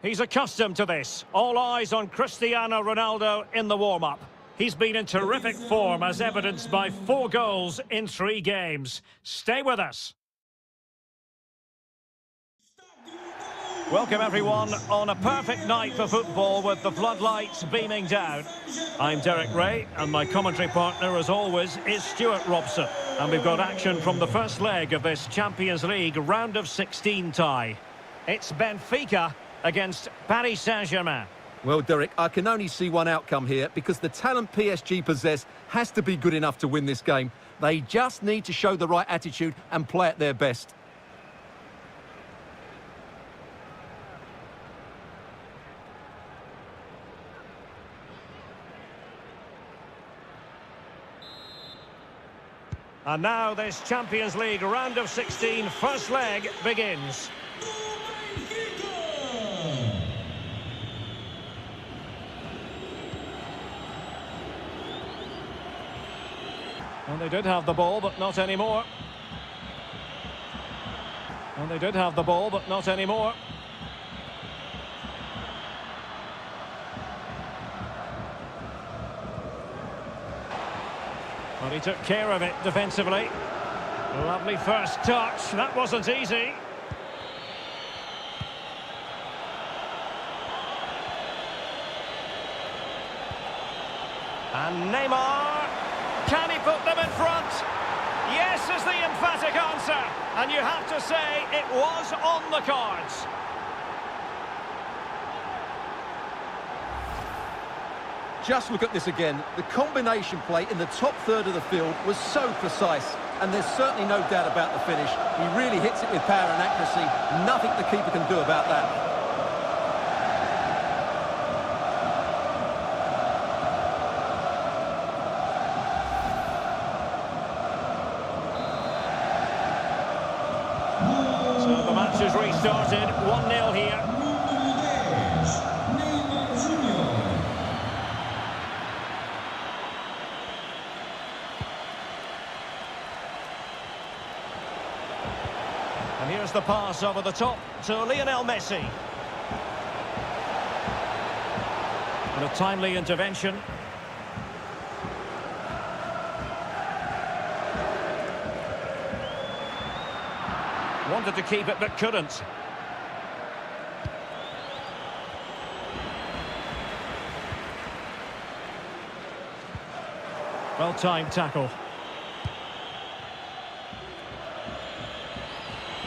He's accustomed to this. All eyes on Cristiano Ronaldo in the warm-up. He's been in terrific form, as evidenced by 4 goals in 3 games. Stay with us. Welcome everyone on a perfect night for football with the floodlights beaming down. I'm Derek Ray and my commentary partner as always is Stuart Robson. And we've got action from the first leg of this Champions League round of 16 tie. It's Benfica against Paris Saint-Germain. Well, Derek, I can only see one outcome here because the talent PSG possess has to be good enough to win this game. They just need to show the right attitude and play at their best. And now this Champions League round of 16 first leg begins. Well, they did have the ball, but not anymore. Well, they did have the ball, but not anymore. Well, he took care of it defensively. Lovely first touch. That wasn't easy. And Neymar. Can he put them in front? Yes is the emphatic answer. And you have to say it was on the cards. Just look at this again. The combination play in the top third of the field was so precise. And there's certainly no doubt about the finish. He really hits it with power and accuracy. Nothing the keeper can do about that. So the match is restarted. 1-0 here. And here's the pass over the top to Lionel Messi. And a timely intervention. Wanted to keep it but couldn't. Well-timed tackle.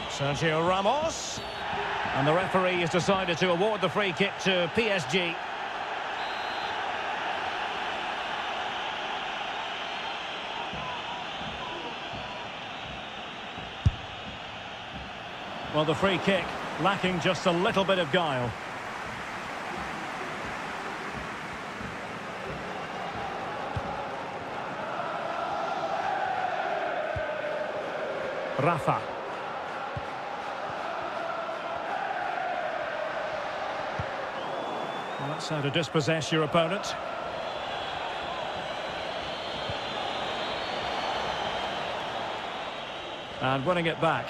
Sergio Ramos. And the referee has decided to award the free kick to PSG. Well, the free kick lacking just a little bit of guile. Rafa. Well, that's how to dispossess your opponent. And winning it back.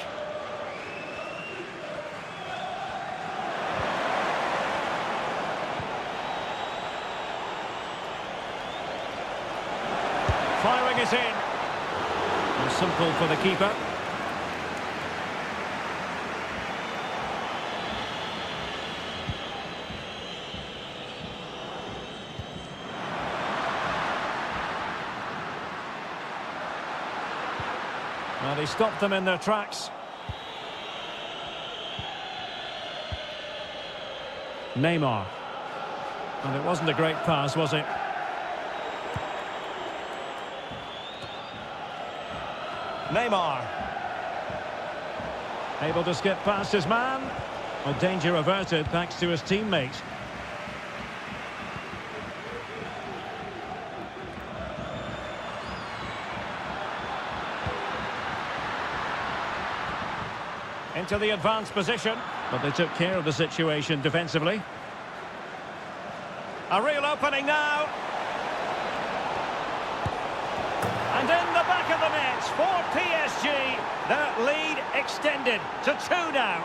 Firing it in. And simple for the keeper. Well, he stopped them in their tracks. Neymar. And it wasn't a great pass, was it? Neymar. Able to skip past his man. Well, danger averted thanks to his teammate. Into the advanced position, but they took care of the situation defensively. A real opening now. And in the back of the net for PSG. Their lead extended to 2 now.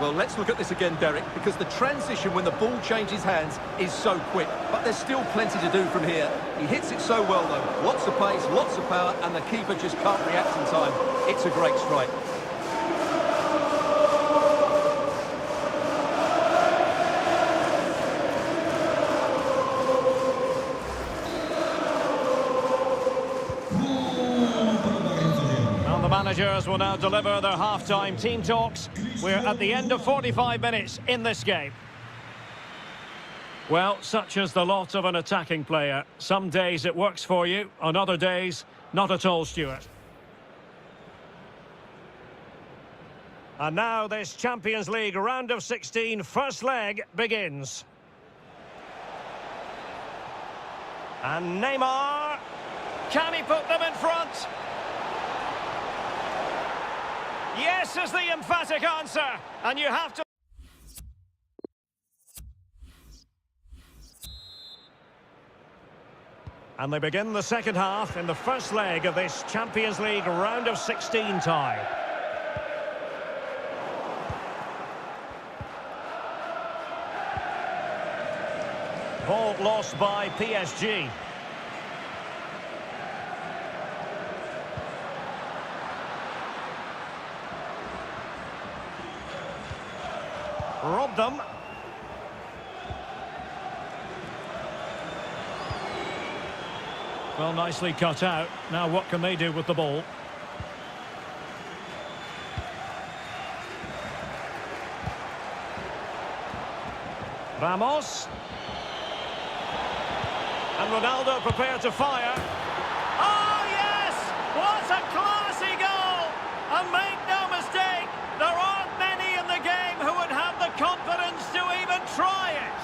Well, let's look at this again, Derek, because the transition when the ball changes hands is so quick. But there's still plenty to do from here. He hits it so well, though. Lots of pace, lots of power, and the keeper just can't react in time. It's a great strike. Managers will now deliver their half-time team talks. We're at the end of 45 minutes in this game. Well, such is the lot of an attacking player. Some days it works for you, on other days, not at all, Stuart. And now this Champions League round of 16 first leg begins. And Neymar, can he put them in front? Yes is the emphatic answer, and you have to... And they begin the second half in the first leg of this Champions League round of 16 tie. Ball lost by PSG. Robbed them. Well, nicely cut out. Now what can they do with the ball? Ramos. And Ronaldo prepared to fire. Oh, yes! What a classy goal! And make no mistake, there aren't many in the game who would have the confidence to even try it.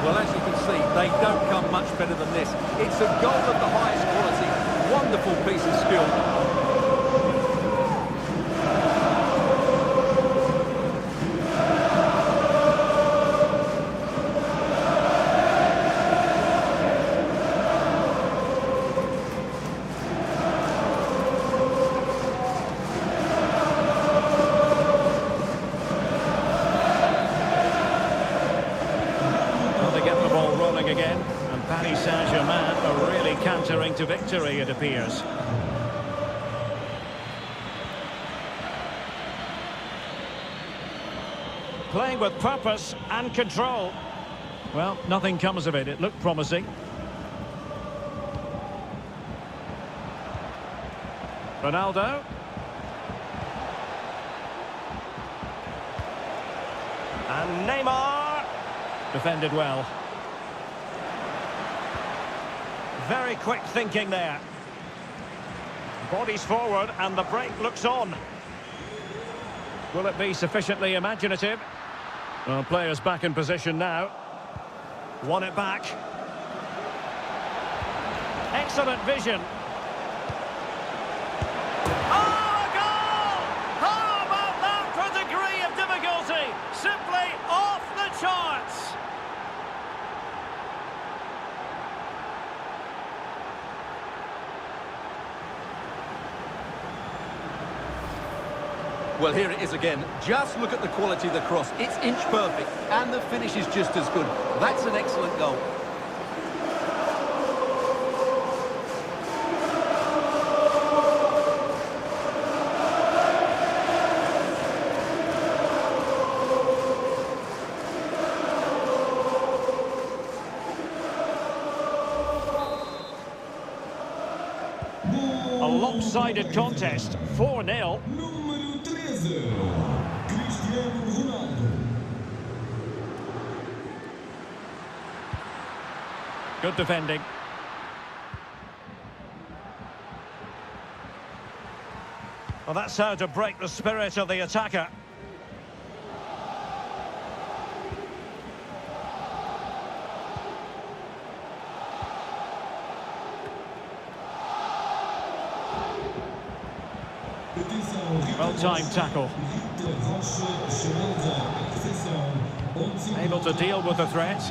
Well, as you can see, they don't come much better than this. It's a goal of the highest quality. Wonderful piece of skill. Again, and Paris Saint-Germain are really cantering to victory, it appears. Playing with purpose and control. Well, nothing comes of it. It looked promising. Ronaldo. And Neymar. Defended well. Very quick thinking there. Bodies forward and the break looks on. Will it be sufficiently imaginative? Well, players back in position now. Won it back. Excellent vision. Oh, a goal! How about that for a degree of difficulty? Simply off the charts. Well, here it is again. Just look at the quality of the cross. It's inch perfect, and the finish is just as good. That's an excellent goal. A lopsided contest, 4-0. Good defending. Well, that's how to break the spirit of the attacker. Well-timed tackle. Able to deal with the threat.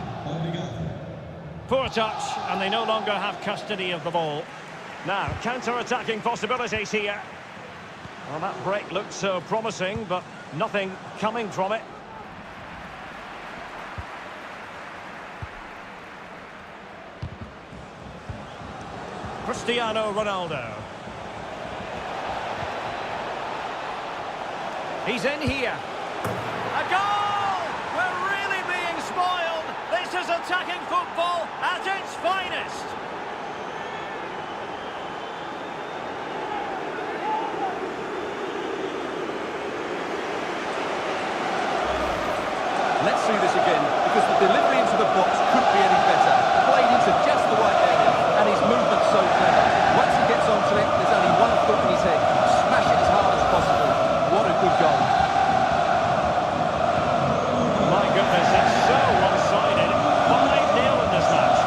Poor touch, and they no longer have custody of the ball. Now, counter-attacking possibilities here. Well, that break looked so promising, but nothing coming from it. Cristiano Ronaldo. He's in here. A goal! We're really being spoiled. This is attacking football at its finest. Let's see this again, because the delivery into the box couldn't be any better. Played into just the right area, and his movement's so clever. Once he gets onto it, there's only one thought in his head. Smash it as hard as possible. What a good goal. My goodness, it's so one-sided. 5-0 in this match.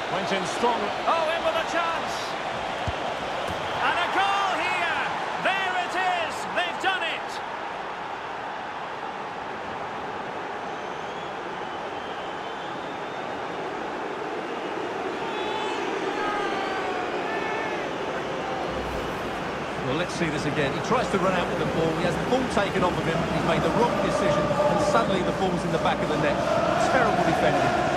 Went in strong. Oh, in with a chance. And a goal here! There it is! They've done it! Well, let's see this again. He tries to run out with the ball. He has the ball taken off of him. He's made the wrong decision, and suddenly the ball's in the back of the net. Terrible defending.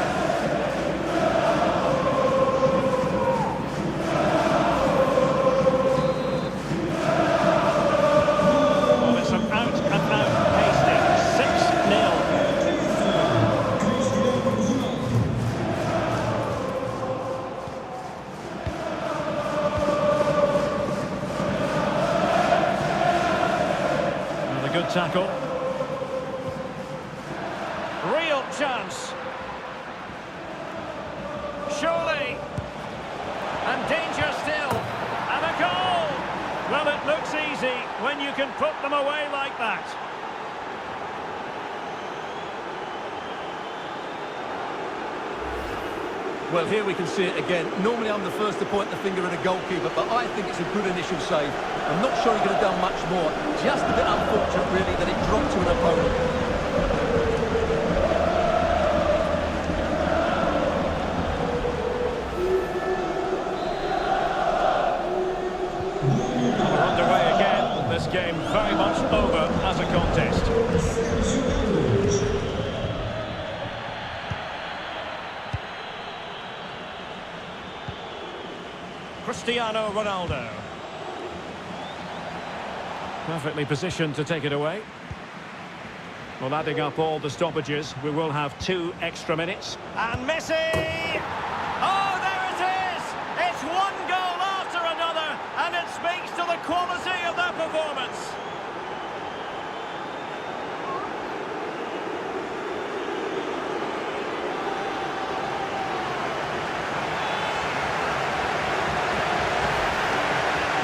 Good tackle. Real chance. Surely. And danger still. And a goal. Well, it looks easy when you can put them away like that. Well, here we can see it again. Normally I'm the first to point the finger at a goalkeeper, but I think it's a good initial save. I'm not sure he could have done much more. Just a bit unfortunate, really, that it dropped to an opponent. We're underway again. This game very much over as a contest. Cristiano Ronaldo. Perfectly positioned to take it away. Well, adding up all the stoppages, we will have 2 extra minutes. And Messi! Oh, there it is! It's one goal after another, and it speaks to the quality of their performance.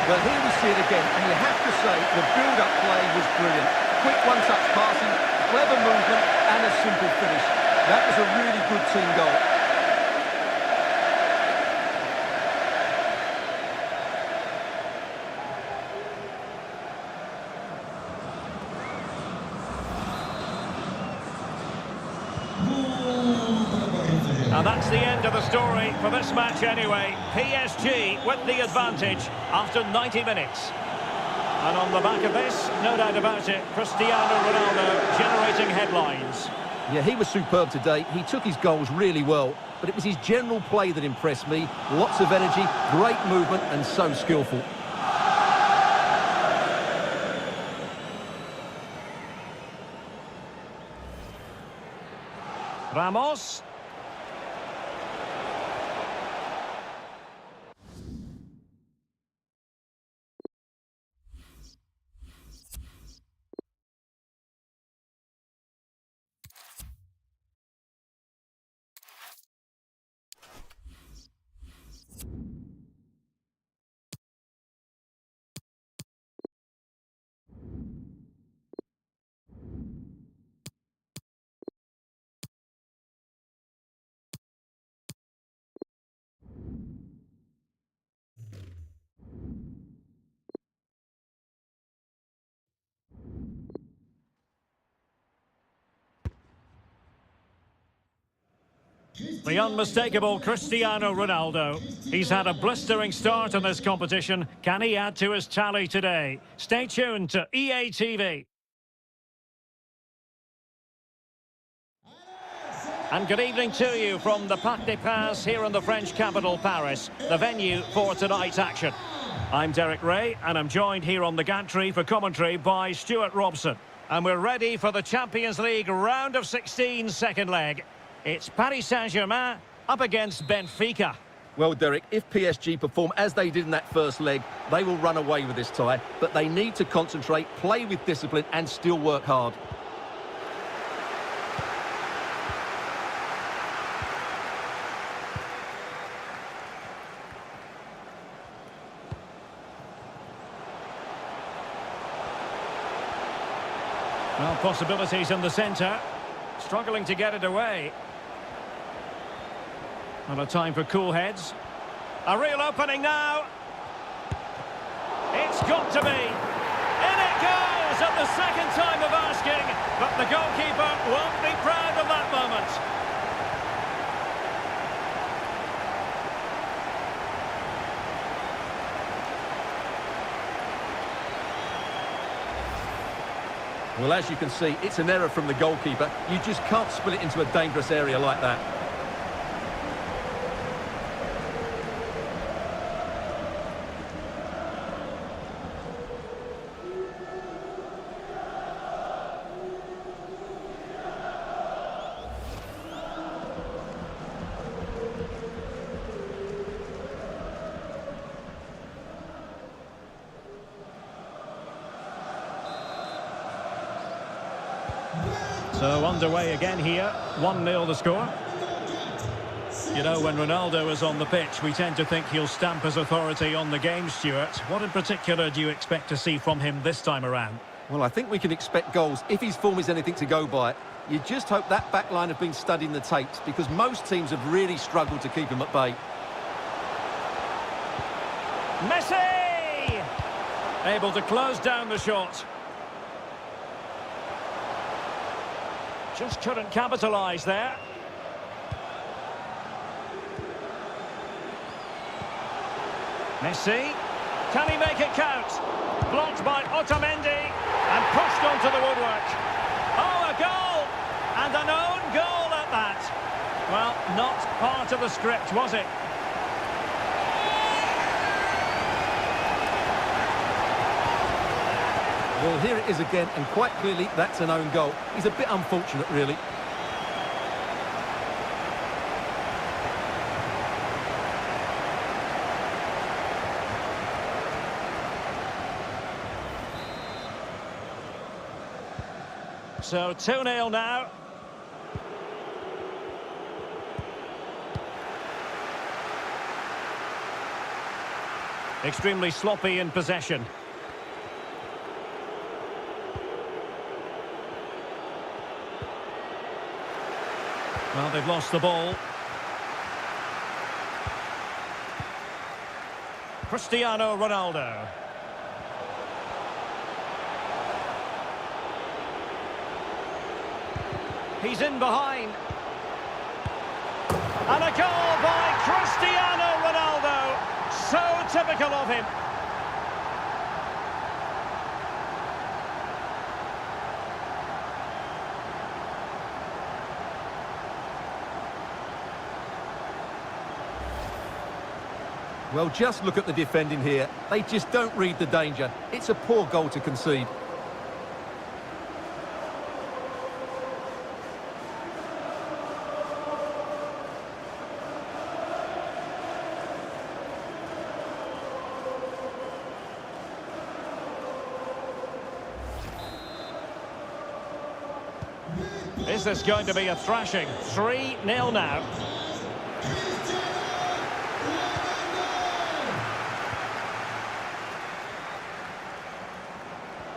Well, here we see it again, and you have to say the build-up play was brilliant. Quick one-touch passing, clever movement, and a simple finish. That was a really good team goal. And that's the end of the story for this match anyway. PSG with the advantage after 90 minutes. And on the back of this, no doubt about it, Cristiano Ronaldo generating headlines. Yeah, he was superb today. He took his goals really well, but it was his general play that impressed me. Lots of energy, great movement, and so skillful. Ramos. The unmistakable Cristiano Ronaldo. He's had a blistering start in this competition. Can he add to his tally today? Stay tuned to EA TV. And good evening to you from the Parc des Princes here in the French capital, Paris, the venue for tonight's action. I'm Derek Ray, and I'm joined here on the gantry for commentary by Stuart Robson. And we're ready for the Champions League round of 16 second leg. It's Paris Saint-Germain up against Benfica. Well, Derek, if PSG perform as they did in that first leg, they will run away with this tie. But they need to concentrate, play with discipline and still work hard. Well, possibilities in the centre. Struggling to get it away. Well, a time for cool heads. A real opening now. It's got to be. In it goes at the second time of asking. But the goalkeeper won't be proud of that moment. Well, as you can see, it's an error from the goalkeeper. You just can't spill it into a dangerous area like that. So underway again here, 1-0 the score. You know, when Ronaldo is on the pitch, we tend to think he'll stamp his authority on the game, Stuart. What in particular do you expect to see from him this time around? Well, I think we can expect goals if his form is anything to go by. You just hope that back line have been studying the tapes, because most teams have really struggled to keep him at bay. Messi! Able to close down the shot. Just couldn't capitalise there. Messi. Can he make it count? Blocked by Otamendi and pushed onto the woodwork. Oh, a goal! And an own goal at that. Well, not part of the script, was it? Well, here it is again, and quite clearly that's an own goal. He's a bit unfortunate, really. So 2-0 now. Extremely sloppy in possession. Well, they've lost the ball. Cristiano Ronaldo. He's in behind. And a goal by Cristiano Ronaldo. So typical of him. Well, just look at the defending here. They just don't read the danger. It's a poor goal to concede. Is this going to be a thrashing? 3-0 now.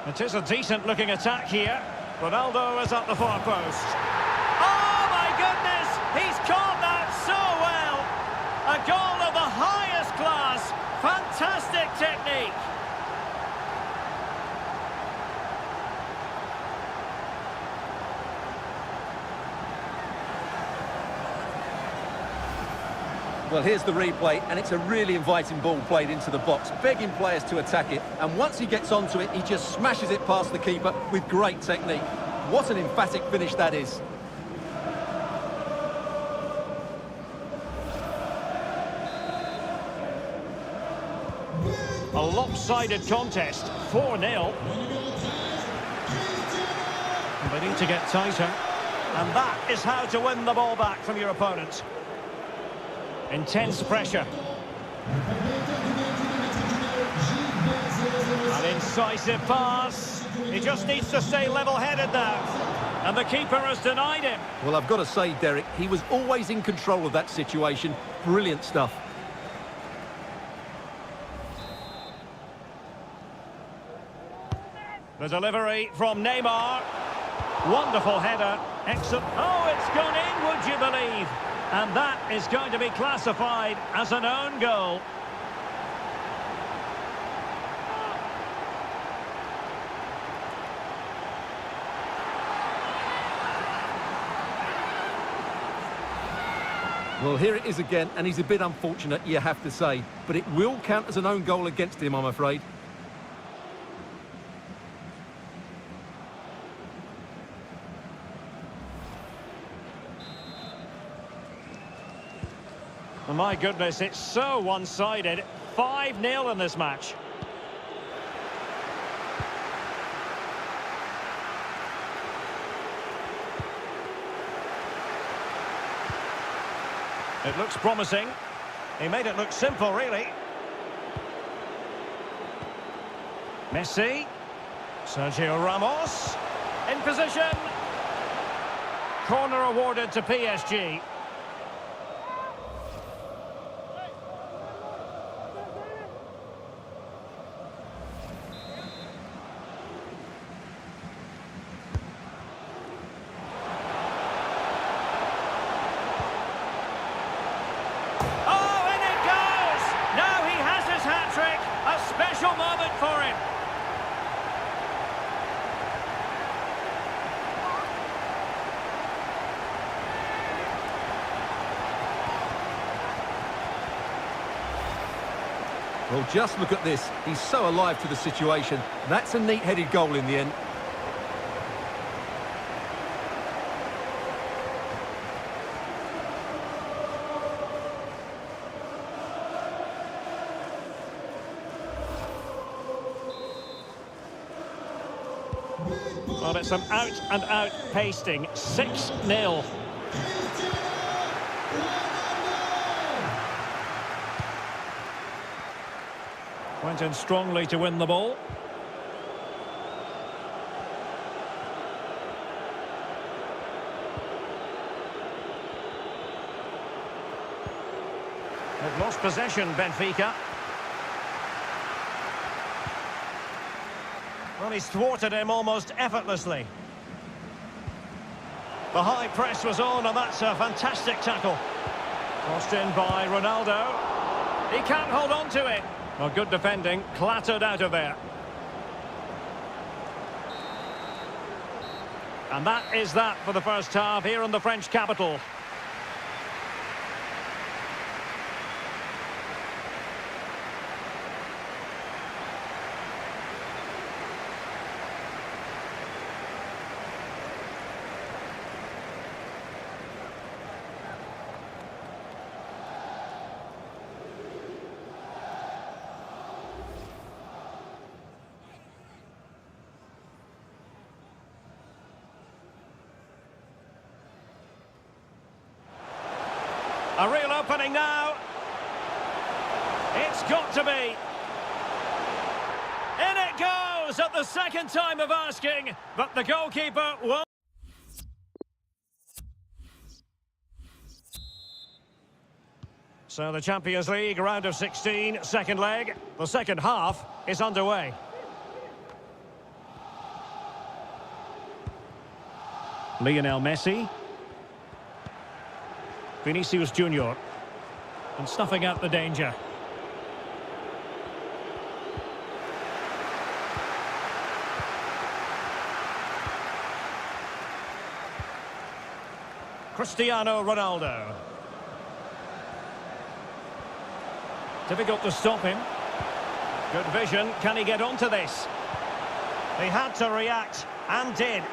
It is a decent-looking attack here. Ronaldo is at the far post. Oh, my goodness! He's caught that so well! A goal of the highest class. Fantastic technique. Well, here's the replay, and it's a really inviting ball played into the box, begging players to attack it. And once he gets onto it, he just smashes it past the keeper with great technique. What an emphatic finish that is. A lopsided contest, 4-0. They need to get tighter. And that is how to win the ball back from your opponent. Intense pressure. An incisive pass. He just needs to stay level-headed now. And the keeper has denied him. Well, I've got to say, Derek, he was always in control of that situation. Brilliant stuff. The delivery from Neymar. Wonderful header. Excellent. Oh, it's gone in, would you believe? And that is going to be classified as an own goal. Well, here it is again, and he's a bit unfortunate, you have to say. But it will count as an own goal against him, I'm afraid. Oh, my goodness, it's so one-sided. 5-0 in this match. It looks promising. He made it look simple, really. Messi. Sergio Ramos. In position. Corner awarded to PSG. Special moment for him. Well, just look at this. He's so alive to the situation. That's a neat-headed goal in the end. Well, it's an out-and-out pasting. 6-0. Went in strongly to win the ball. They've lost possession, Benfica. Well, he's thwarted him almost effortlessly. The high press was on, and that's a fantastic tackle. Crossed in by Ronaldo. He can't hold on to it. Well, good defending, clattered out of there. And that is that for the first half here in the French capital. A real opening now. It's got to be. In it goes at the second time of asking, but the goalkeeper won't. So the Champions League round of 16, second leg. The second half is underway. Lionel Messi. Vinicius Junior. And snuffing out the danger. Cristiano Ronaldo. Difficult to stop him. Good vision. Can he get onto this? He had to react, and did.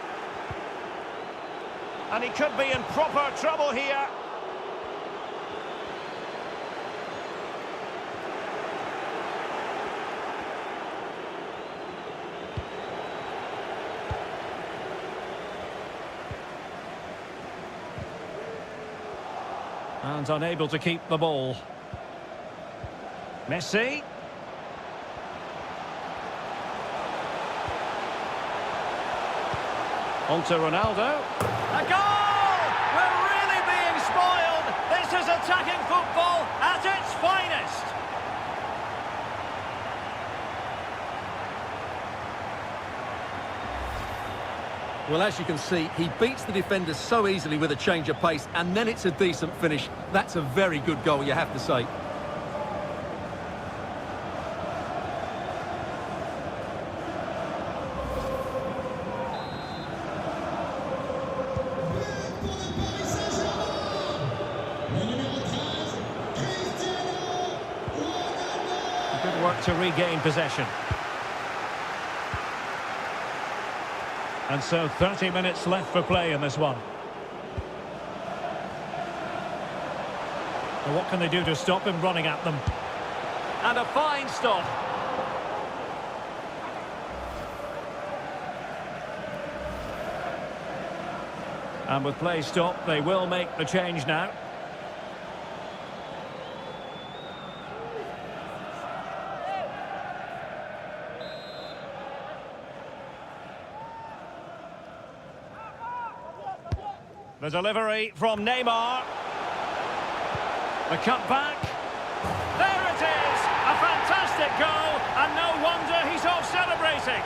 And he could be in proper trouble here. And unable to keep the ball. Messi. On to Ronaldo. A goal! We're really being spoiled. This is attacking football at its finest. Well, as you can see, he beats the defenders so easily with a change of pace, and then it's a decent finish. That's a very good goal, you have to say. Good work to regain possession. And so 30 minutes left for play in this one. Well, what can they do to stop him running at them? And a fine stop. And with play stopped, they will make the change now. The delivery from Neymar. The cutback. There it is! A fantastic goal, and no wonder he's off celebrating.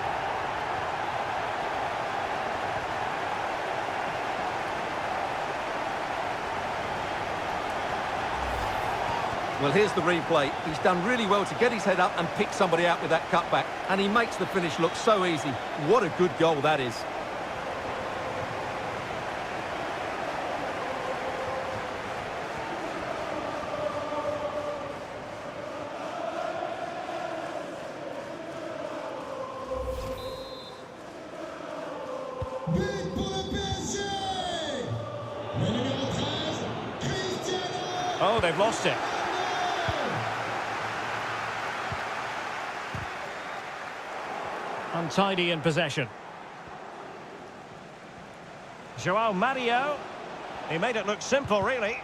Well, here's the replay. He's done really well to get his head up and pick somebody out with that cutback, and he makes the finish look so easy. What a good goal that is. Oh, they've lost it. Untidy in possession. Joao Mario. He made it look simple, really.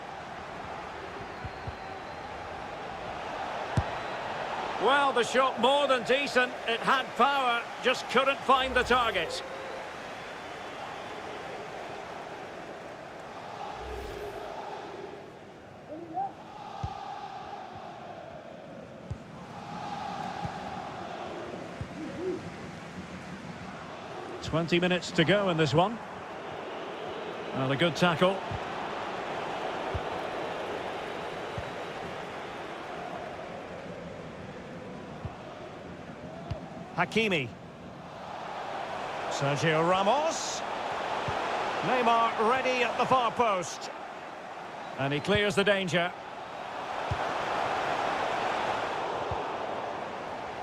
Well, the shot more than decent. It had power, just couldn't find the target. "20 minutes to go in this one." Well, a good tackle. Hakimi. Sergio Ramos. Neymar ready at the far post. And he clears the danger.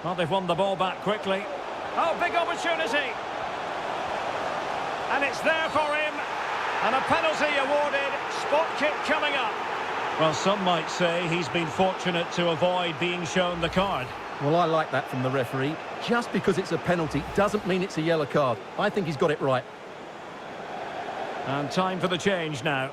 Well, they've won the ball back quickly. Oh, big opportunity. And it's there for him. And a penalty awarded. Spot kick coming up. Well, some might say he's been fortunate to avoid being shown the card. Well, I like that from the referee. Just because it's a penalty doesn't mean it's a yellow card. I think he's got it right. And time for the change now.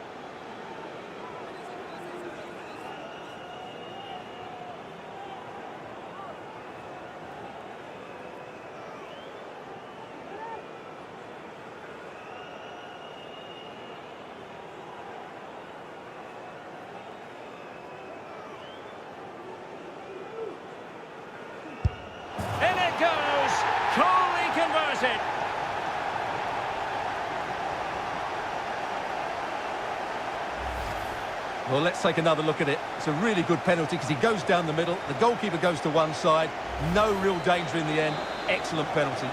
In it goes! Coolly converted! Well, let's take another look at it. It's a really good penalty because he goes down the middle. The goalkeeper goes to one side. No real danger in the end. Excellent penalty.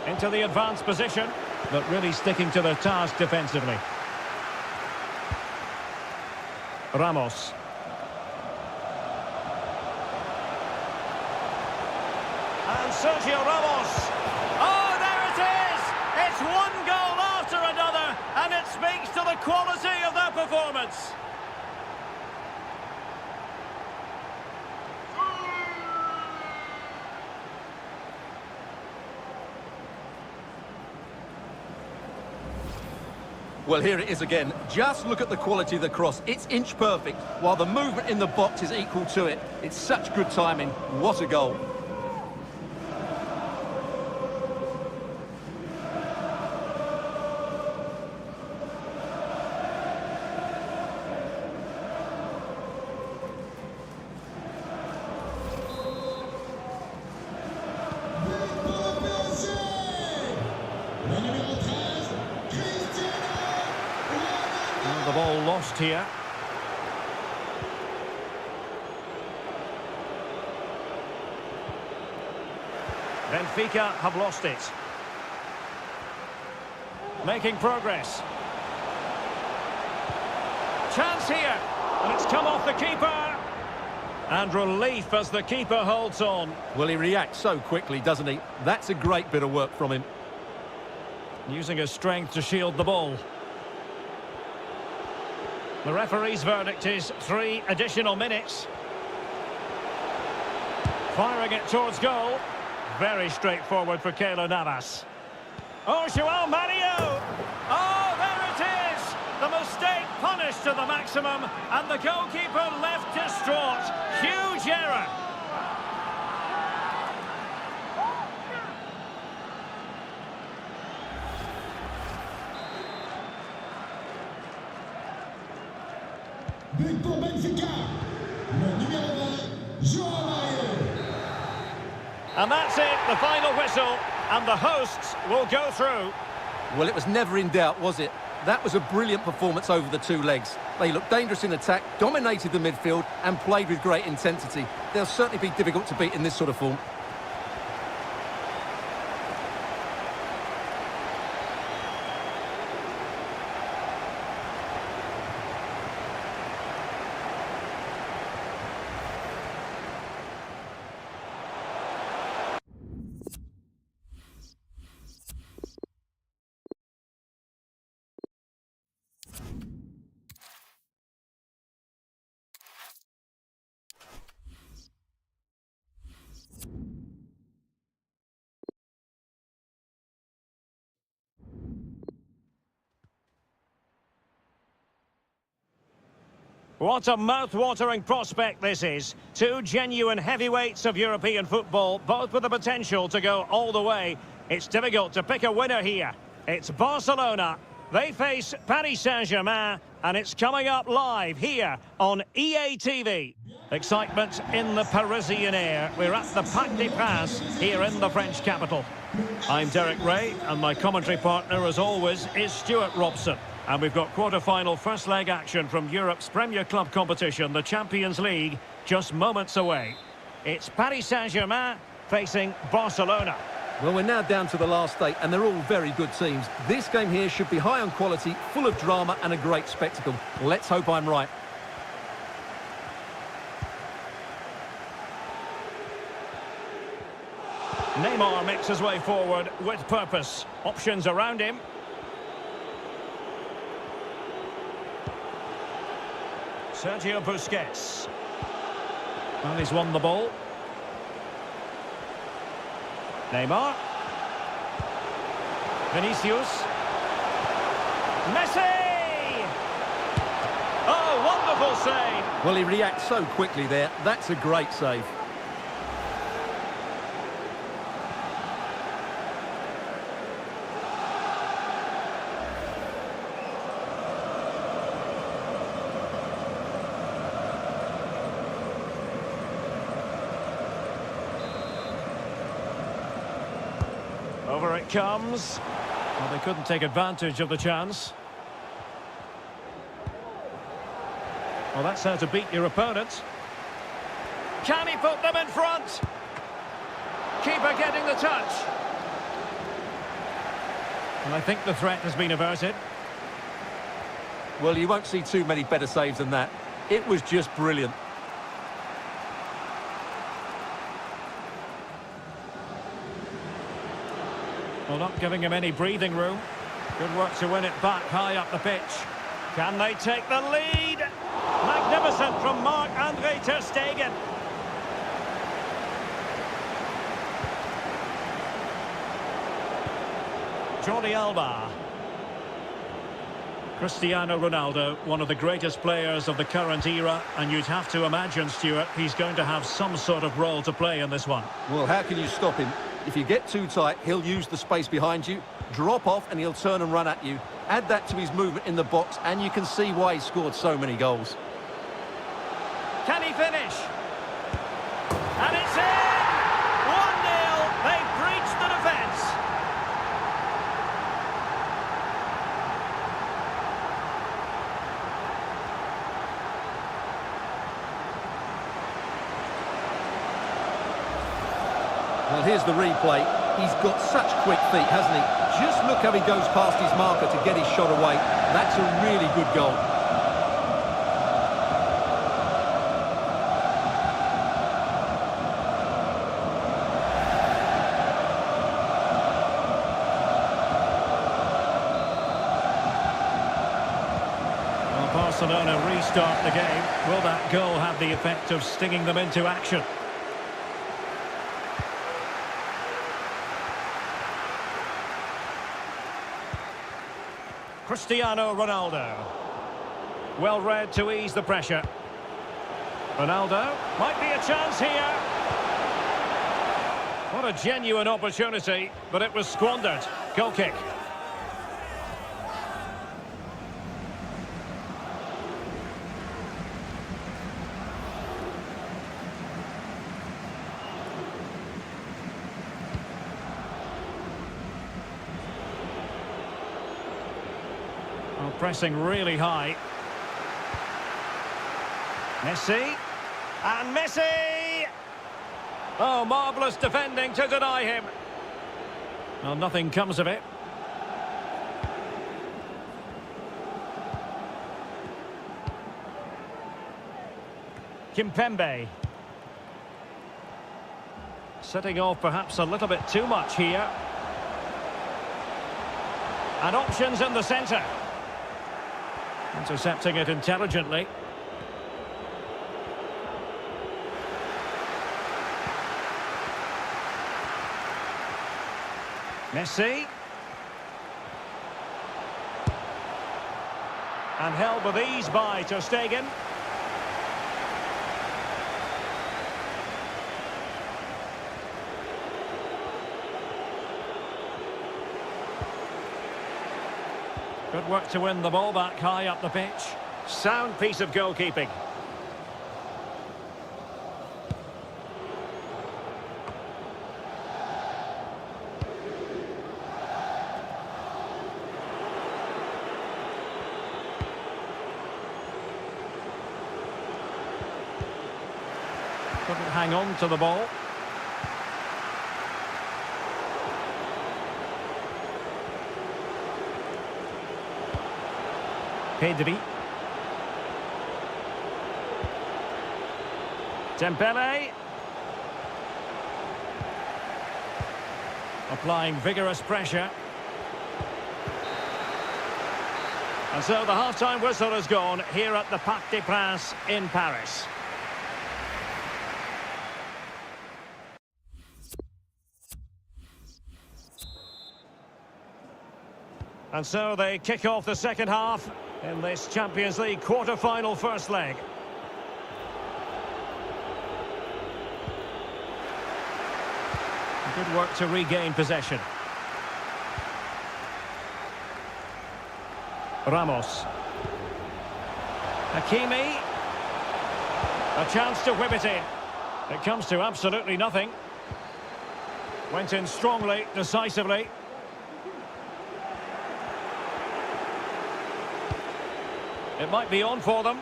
Into the advanced position. but really sticking to their task defensively. Ramos. And Sergio Ramos. Oh, there it is! It's one goal after another, and it speaks to the quality of their performance. Well, here it is again. Just look at the quality of the cross. It's inch perfect, while the movement in the box is equal to it. It's such good timing. What a goal. The ball lost here. Benfica have lost it. Making progress. Chance here. And it's come off the keeper. And relief as the keeper holds on. Well, he reacts so quickly, doesn't he? That's a great bit of work from him. Using his strength to shield the ball. The referee's verdict is 3 additional minutes. Firing it towards goal. Very straightforward for Keylor Navas. Oh, Joao Mario! Oh, there it is! The mistake punished to the maximum, and the goalkeeper left distraught. Huge error. But pour Benfica, le numéro 20, Joao Mario. And that's it, the final whistle, and the hosts will go through. Well, it was never in doubt, was it? That was a brilliant performance over the two legs. They looked dangerous in attack, dominated the midfield, and played with great intensity. They'll certainly be difficult to beat in this sort of form. What a mouth-watering prospect this is. Two genuine heavyweights of European football, both with the potential to go all the way. It's difficult to pick a winner here. It's Barcelona. They face Paris Saint-Germain, and it's coming up live here on EA TV. Excitement in the Parisian air. We're at the Parc des Princes here in the French capital. I'm Derek Ray, and my commentary partner, as always, is Stuart Robson. And we've got quarter-final first-leg action from Europe's Premier Club competition, the Champions League, just moments away. It's Paris Saint-Germain facing Barcelona. Well, we're now down to the last 8, and they're all very good teams. This game here should be high on quality, full of drama, and a great spectacle. Let's hope I'm right. Neymar makes his way forward with purpose. Options around him. Sergio Busquets. Well, he's won the ball. Neymar. Vinicius. Messi! Oh, wonderful save! Well, he reacts so quickly there. That's a great save. Over it comes. Well, they couldn't take advantage of the chance. Well, that's how to beat your opponent. Can he put them in front? Keeper getting the touch. And I think the threat has been averted. Well, you won't see too many better saves than that. It was just brilliant. Well, not giving him any breathing room. Good work to win it back high up the pitch. Can they take the lead? Magnificent from Marc-Andre ter Stegen. Jordi Alba. Cristiano Ronaldo, one of the greatest players of the current era, and you'd have to imagine, Stuart, he's going to have some sort of role to play in this one. Well, how can you stop him? If you get too tight, he'll use the space behind you, drop off, and he'll turn and run at you. Add that to his movement in the box, and you can see why he scored so many goals. Can he finish? And it's in! 1-0. They've breached the defence. Well, here's the replay. He's got such quick feet, hasn't he? Just look how he goes past his marker to get his shot away. That's a really good goal. Well, Barcelona restart the game. Will that goal have the effect of stinging them into action? Cristiano Ronaldo. Well read to ease the pressure. Ronaldo. Might be a chance here. What a genuine opportunity, but it was squandered. Goal kick. Pressing really high. Messi. And Messi! Oh, marvellous defending to deny him. Well, nothing comes of it. Kimpembe. Setting off perhaps a little bit too much here. And options in the centre. Intercepting it intelligently. Messi. And held with ease by ter Stegen. Good work to win the ball back high up the pitch. Sound piece of goalkeeping. Couldn't hang on to the ball. Pedri. Dembele. Applying vigorous pressure. And so the half-time whistle has gone here at the Parc des Princes in Paris. And so they kick off the second half in this Champions League quarter-final first leg. Good work to regain possession. Ramos. Hakimi. A chance to whip it in. It comes to absolutely nothing. Went in strongly, decisively. It might be on for them.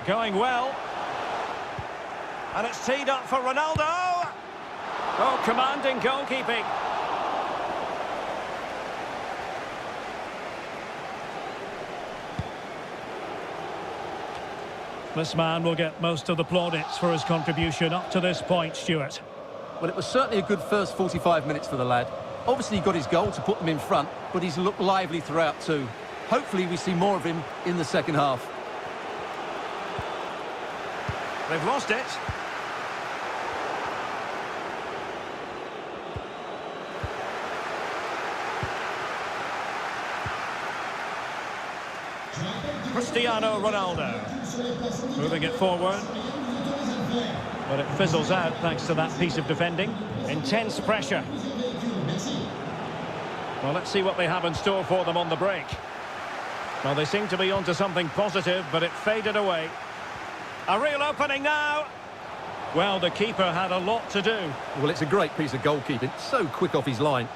Going well. And it's teed up for Ronaldo. Oh, commanding goalkeeping. This man will get most of the plaudits for his contribution up to this point, Stuart. Well, it was certainly a good first 45 minutes for the lad. Obviously, he got his goal to put them in front, but he's looked lively throughout too. Hopefully, we see more of him in the second half. They've lost it. Cristiano Ronaldo. Moving it forward. But it fizzles out thanks to that piece of defending. Intense pressure. Well, let's see what they have in store for them on the break. Well, they seem to be onto something positive, but it faded away. A real opening now. Well, the keeper had a lot to do. Well, it's a great piece of goalkeeping. So quick off his line.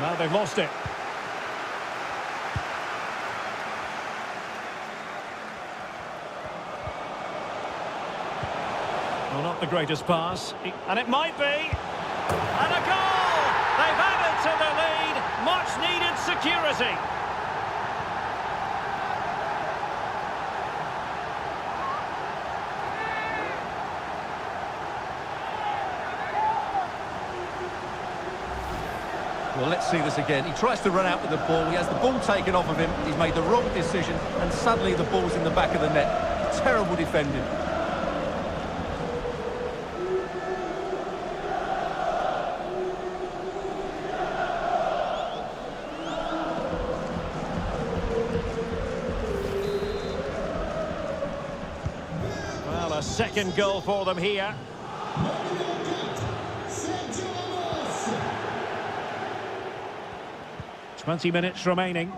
Now they've lost it. Well, not the greatest pass. And it might be. And a goal! They've added to the lead. Much needed security. Well, let's see this again. He tries to run out with the ball. He has the ball taken off of him. He's made the wrong decision, and suddenly the ball's in the back of the net. Terrible defending. Well, a second goal for them here. 20 minutes remaining.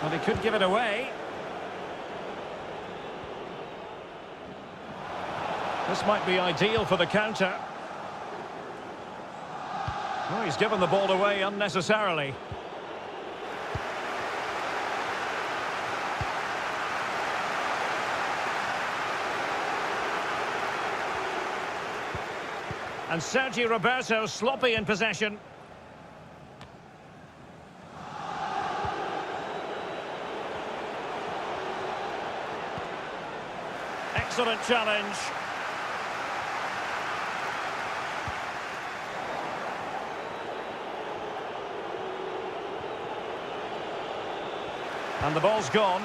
Well, he could give it away. This might be ideal for the counter. Oh, he's given the ball away unnecessarily. And Sergio Roberto sloppy in possession. Excellent challenge. And the ball's gone.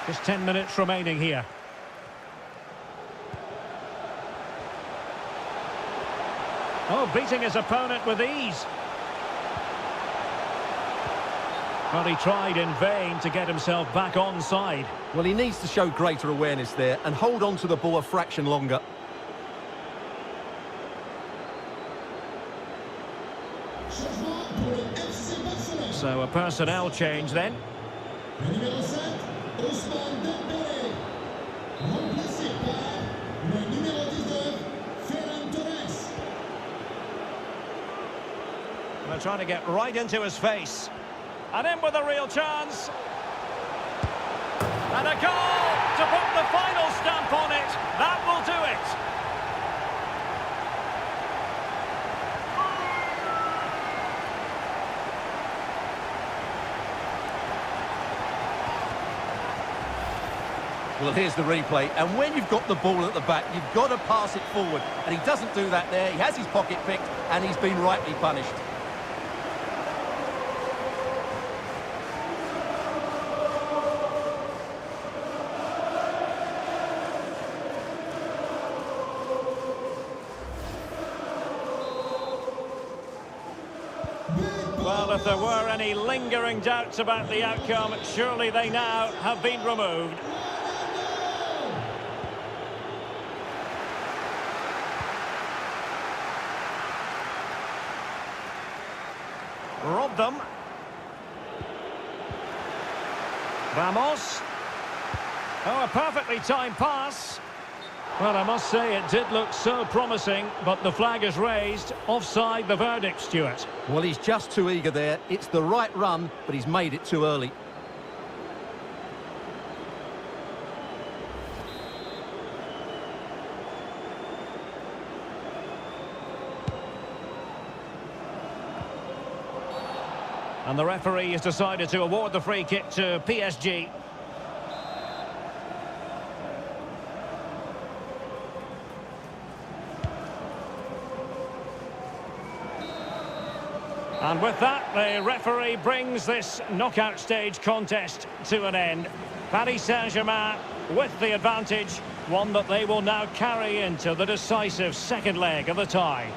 Just 10 minutes remaining here. Oh, beating his opponent with ease. Well, he tried in vain to get himself back onside. Well, he needs to show greater awareness there and hold on to the ball a fraction longer. So a personnel change then. They're trying to get right into his face. And in with a real chance. And a goal to put the final stamp on it. That will do it. Well, here's the replay. And when you've got the ball at the back, you've got to pass it forward. And he doesn't do that there. He has his pocket picked, and he's been rightly punished. Well, if there were any lingering doubts about the outcome, surely they now have been removed. Robbed them. Vamos. Oh, a perfectly timed pass. Well, I must say it did look so promising, but the flag is raised. Offside the verdict, Stuart. Well, he's just too eager there. It's the right run, but he's made it too early. And the referee has decided to award the free kick to PSG. And with that, the referee brings this knockout stage contest to an end. Paris Saint-Germain with the advantage, one that they will now carry into the decisive second leg of the tie.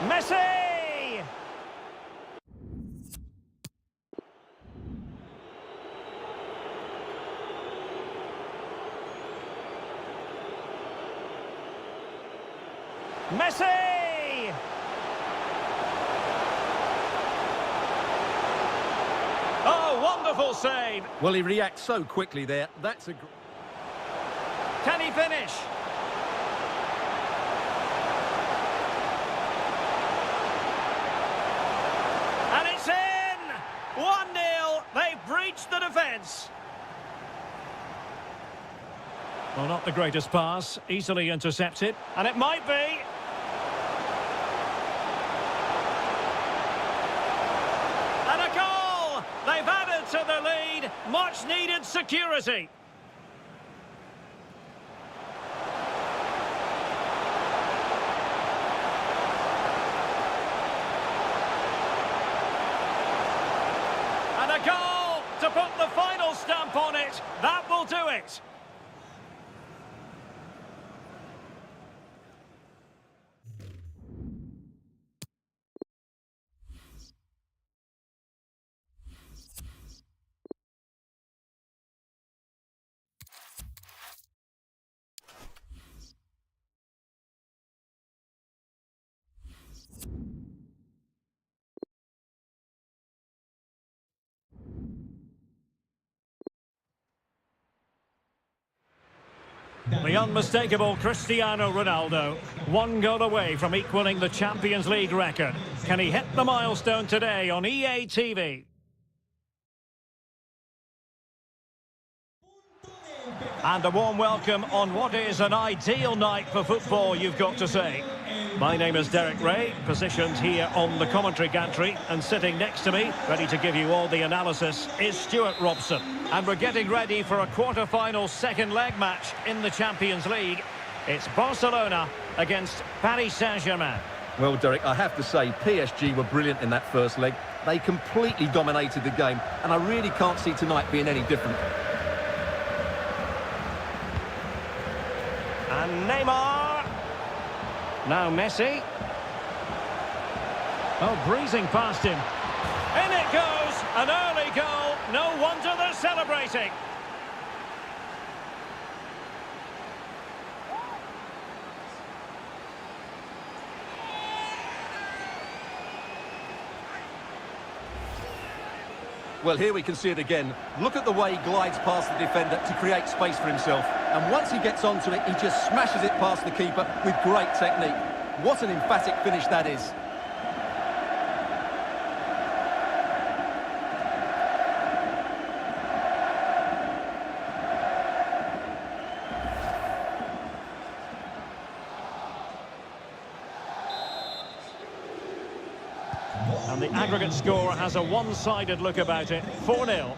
Messi! Messi! Oh, wonderful save! Well, he reacts so quickly there. That's a... Can he finish? And it's in! 1-0. They've breached the defence. Well, not the greatest pass. Easily intercepted. And it might be. And a goal! They've added to the lead. Much needed security. And a goal to put the final stamp on it. That will do it. The unmistakable Cristiano Ronaldo, one goal away from equaling the Champions League record. Can he hit the milestone today on EA TV? And a warm welcome on what is an ideal night for football, you've got to say. My name is Derek Ray, positioned here on the commentary gantry, and sitting next to me, ready to give you all the analysis, is Stuart Robson. And we're getting ready for a quarter-final second leg match in the Champions League. It's Barcelona against Paris Saint-Germain. Well, Derek, I have to say, PSG were brilliant in that first leg. They completely dominated the game, and I really can't see tonight being any different. And Neymar. Now Messi. Oh, breezing past him. In it goes! An early goal. No wonder they're celebrating. Well, here we can see it again. Look at the way he glides past the defender to create space for himself. And once he gets onto it, he just smashes it past the keeper with great technique. What an emphatic finish that is. And the aggregate score has a one-sided look about it. 4-0.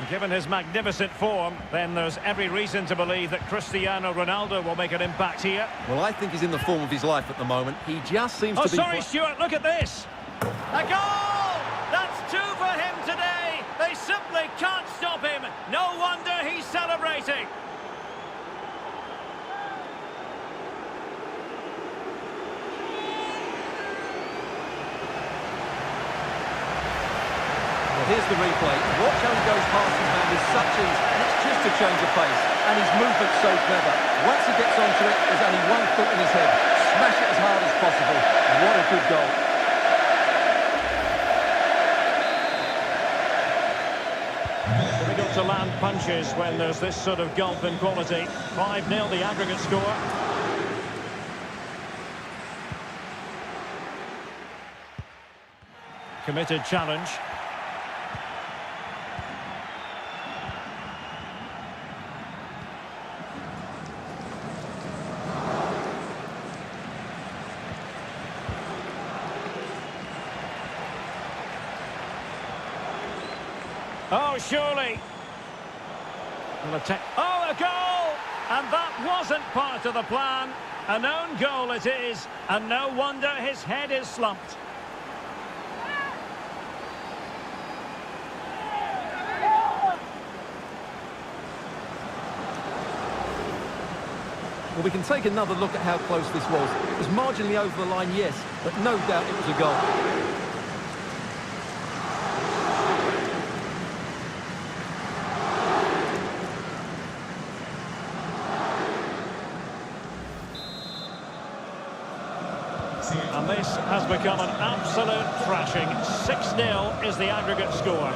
Given his magnificent form, then there's every reason to believe that Cristiano Ronaldo will make an impact here. Well, I think he's in the form of his life at the moment. He just seems to be... sorry, Stuart, look at this. A goal! That's two for him today. They simply can't stop him. No wonder he's celebrating. Here's the replay. Watch how he goes past his man with such ease, and it's just a change of pace. And his movement's so clever. Once he gets onto it, there's only one thought in his head. Smash it as hard as possible. What a good goal. Difficult to land punches when there's this sort of gulf in quality. 5-0 the aggregate score. Committed challenge. Oh, surely. Oh, a goal! And that wasn't part of the plan. An own goal it is, and no wonder his head is slumped. Well, we can take another look at how close this was. It was marginally over the line, yes, but no doubt it was a goal. And this has become an absolute thrashing. 6-0 is the aggregate score.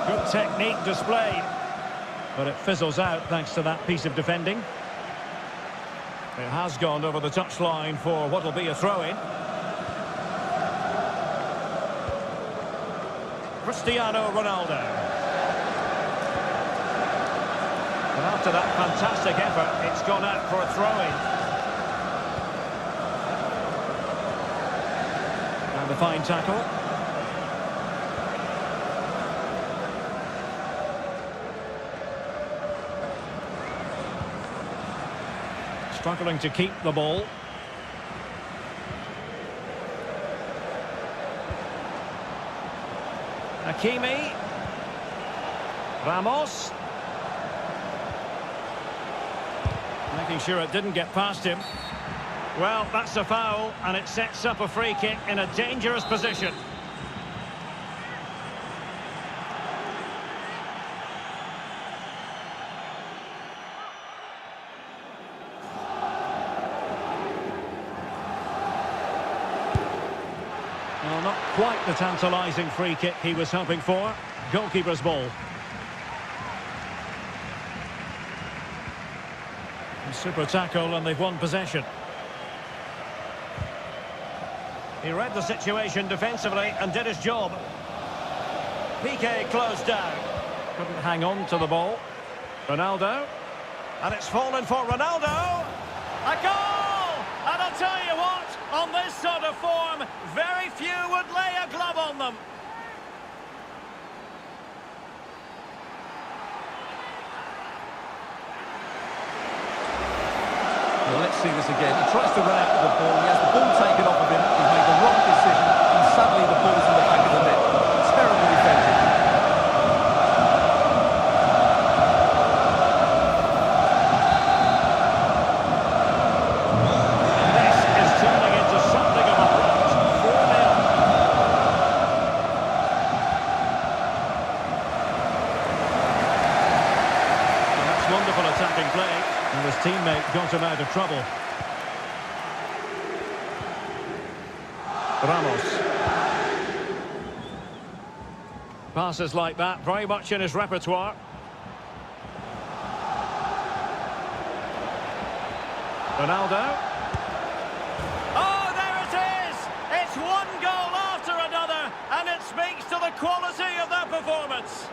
Good technique displayed, but it fizzles out thanks to that piece of defending. It has gone over the touchline for what will be a throw-in. Cristiano Ronaldo. And after that fantastic effort, it's gone out for a throw-in. And the fine tackle. Struggling to keep the ball. Hakimi. Ramos. Making sure it didn't get past him. Well, that's a foul, and it sets up a free kick in a dangerous position. Well, not quite the tantalising free kick he was hoping for. Goalkeeper's ball. Super tackle, and they've won possession. He read the situation defensively and did his job. Piqué closed down. Couldn't hang on to the ball. Ronaldo. And it's fallen for Ronaldo. A goal! And I'll tell you what, on this sort of form, very few would lay a glove on them. Well, let's see this again. He tries to run out with the ball. He has the ball taken off of him. He's made the wrong decision. And suddenly the ball's in the back of the net. Terrible defending. This is turning into something of a rout. 4-0. And that's wonderful attacking play. And his teammate got him out of trouble. Ramos. Passes like that, very much in his repertoire. Ronaldo. Oh, there it is! It's one goal after another, and it speaks to the quality of their performance.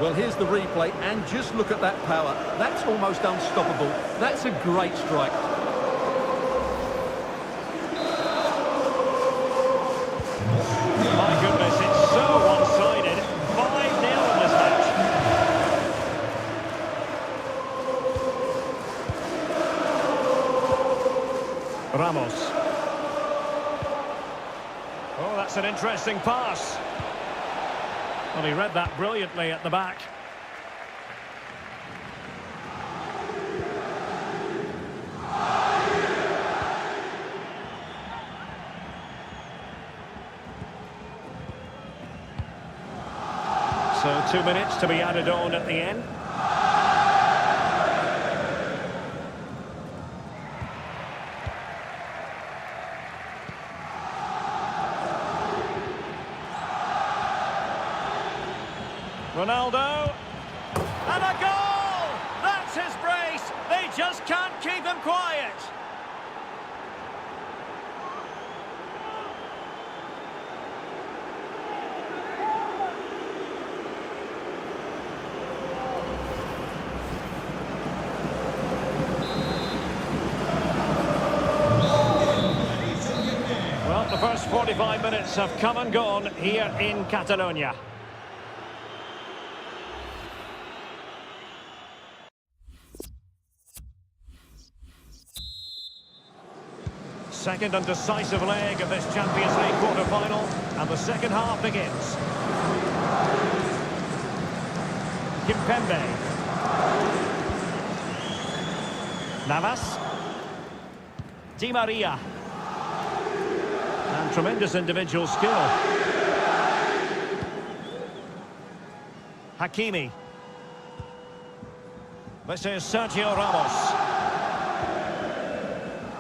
Well, here's the replay, and just look at that power. That's almost unstoppable. That's a great strike. My goodness, it's so one-sided. 5-0 in this match. Ramos. Oh, that's an interesting pass. Well, he read that brilliantly at the back. So 2 minutes to be added on at the end. Ronaldo, and a goal! That's his brace! They just can't keep him quiet! Well, the first 45 minutes have come and gone here in Catalonia. Second and decisive leg of this Champions League quarter-final, and the second half begins. Kimpembe. Navas. Di Maria. And tremendous individual skill. Hakimi. This is Sergio Ramos.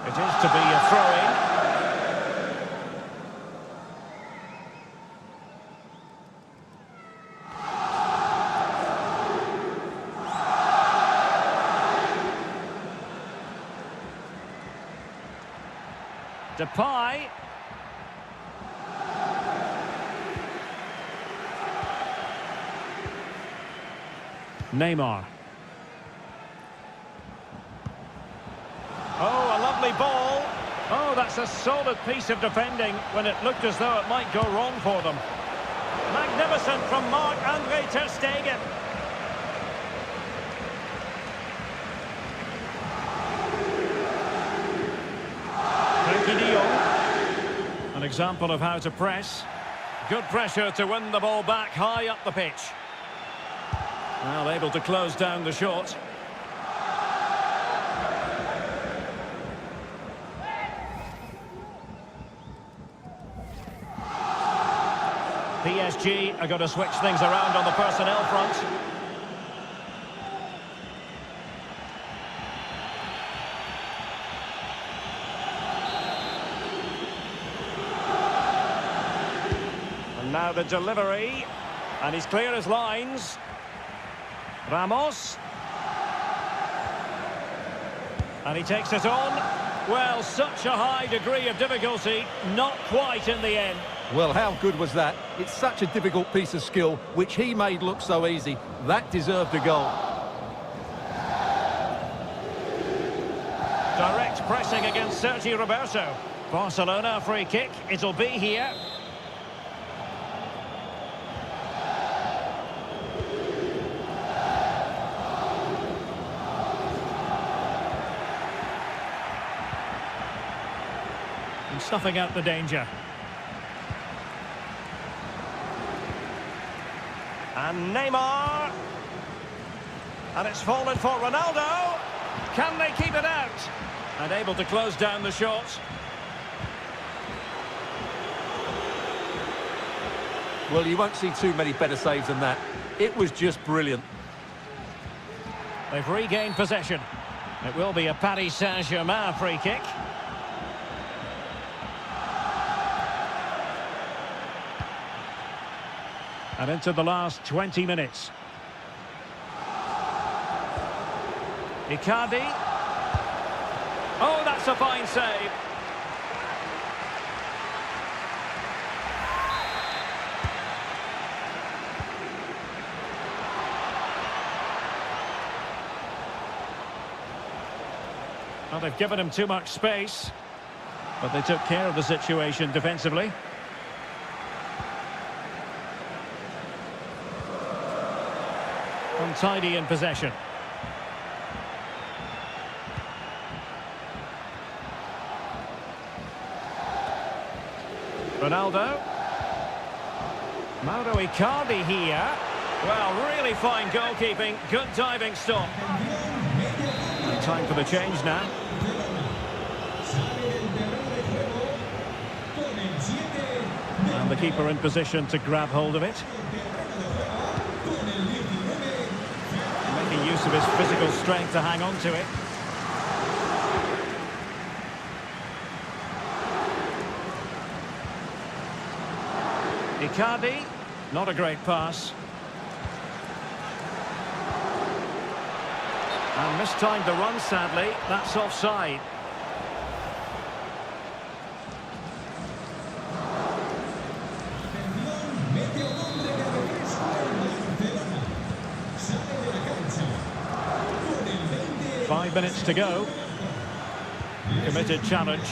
It is to be a throw-in. Depay. Neymar. Oh, a lovely ball. Oh, that's a solid piece of defending when it looked as though it might go wrong for them. Magnificent from Marc-Andre ter Stegen. Frankie de Jong. An example of how to press. Good pressure to win the ball back high up the pitch. Well, able to close down the shot. PSG are going to switch things around on the personnel front. And now the delivery. And he's clear as lines. Ramos. And he takes it on. Well, such a high degree of difficulty, not quite in the end. Well, how good was that? It's such a difficult piece of skill, which he made look so easy. That deserved a goal. Direct pressing against Sergi Roberto. Barcelona free kick, it'll be here. And snuffing out the danger. And Neymar. And it's fallen for Ronaldo. Can they keep it out? And able to close down the shot. Well, you won't see too many better saves than that. It was just brilliant. They've regained possession. It will be a Paris Saint-Germain free kick. And into the last 20 minutes. Icardi. Oh, that's a fine save. Well, they've given him too much space, but they took care of the situation defensively. Untidy in possession. Ronaldo. Mauro Icardi here. Well, really fine goalkeeping. Good diving stop. And time for the change now. And the keeper in position to grab hold of it. Making use of his physical strength to hang on to it. Icardi, not a great pass. And mistimed the run, sadly. That's offside. Five minutes to go. Committed challenge.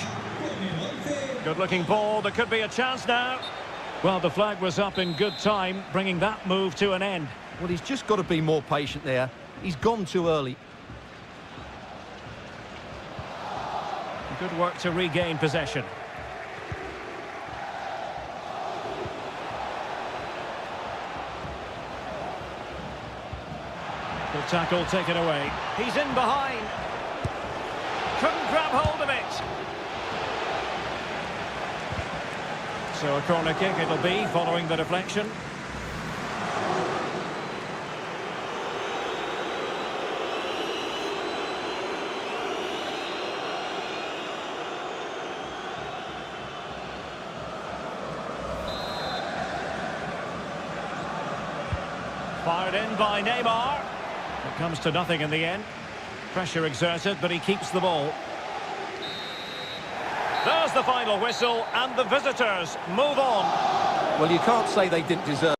Good-looking ball. There could be a chance now. Well, the flag was up in good time, bringing that move to an end. Well, he's just got to be more patient there. He's gone too early. Good work to regain possession. Good tackle taken away. He's in behind. Couldn't grab hold of it. So a corner kick it'll be following the deflection. Fired in by Neymar. It comes to nothing in the end. Pressure exerted, but he keeps the ball. There's the final whistle, and the visitors move on. Well, you can't say they didn't deserve